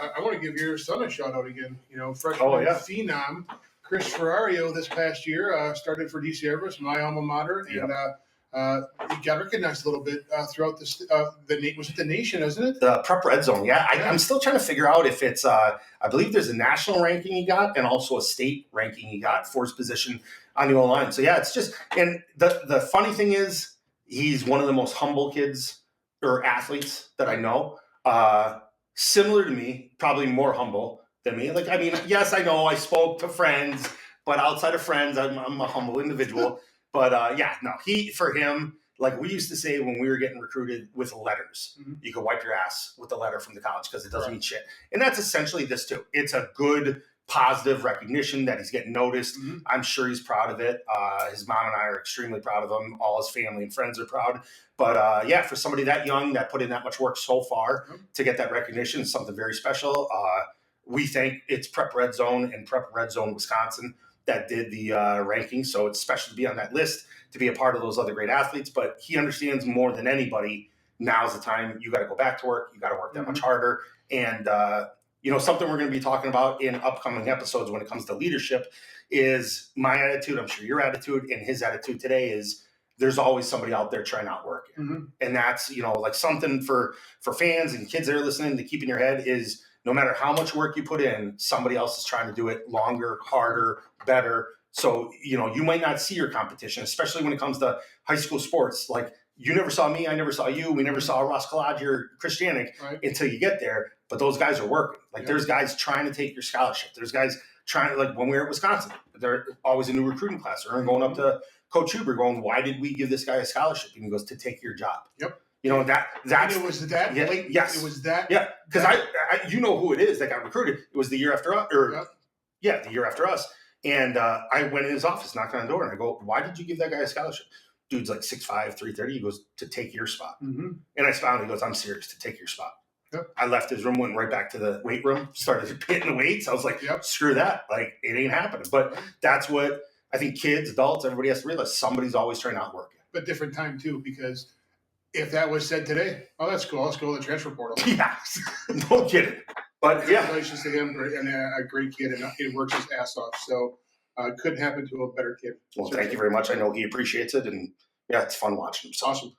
I want to give your son a shout out again. Freshman phenom Chris Ferrario this past year started for DC Everest, my alma mater, and he got recognized a little bit throughout this. Was it the nation, isn't it? The Prep Red Zone, yeah. I'm still trying to figure out if it's. I believe there's a national ranking he got and also a state ranking he got for his position on the O-line. So yeah, it's just, and the funny thing is, he's one of the most humble kids or athletes that I know. Similar to me, probably more humble than me. Like, I mean, yes, I know I spoke to friends, but outside of friends, I'm a humble individual. But for him, like we used to say when we were getting recruited with letters, you could wipe your ass with the letter from the college because it doesn't mean shit. And that's essentially this too. It's a good, positive recognition that he's getting noticed. I'm sure he's proud of it. His mom and I are extremely proud of him. All his family and friends are proud. But for somebody that young that put in that much work so far to get that recognition is something very special. We think it's Prep Red Zone and Prep Red Zone Wisconsin that did the ranking. So it's special to be on that list, to be a part of those other great athletes. But he understands more than anybody, now's the time. You got to go back to work. You got to work that much harder. And, something we're going to be talking about in upcoming episodes when it comes to leadership is my attitude. I'm sure your attitude and his attitude today is there's always somebody out there trying to outwork you. And that's, like something for fans and kids that are listening to keep in your head is no matter how much work you put in, somebody else is trying to do it longer, harder, better. So, you might not see your competition, especially when it comes to high school sports. Like you never saw me, I never saw you. We never saw Ross Kalaj or Chris Janik until you get there. But those guys are working. Like there's guys trying to take your scholarship. There's guys trying to, like when we were at Wisconsin, they're always a new recruiting class. Or going up to Coach Huber going, why did we give this guy a scholarship? And he goes, to take your job. Yep. That's and it was that. Yes. It was that. Yeah. Because I you know who it is that got recruited. It was the year after us. The year after us. And I went in his office, knocked on the door, and I go, why did you give that guy a scholarship? Dude's like 6'5", 330. He goes, to take your spot. And I smiled. He goes, I'm serious, to take your spot. Yep. I left his room, went right back to the weight room, started hitting the weights. I was like, screw that. Like, it ain't happening. But that's what I think kids, adults, everybody has to realize. Somebody's always trying to outwork you. But different time, too, because if that was said today, oh, that's cool. Let's go to the transfer portal. Yes. No kidding. But, congratulations to him, and a great kid, and he works his ass off. So couldn't happen to a better kid. Well, thank you very much. I know he appreciates it, and, it's fun watching him. Awesome.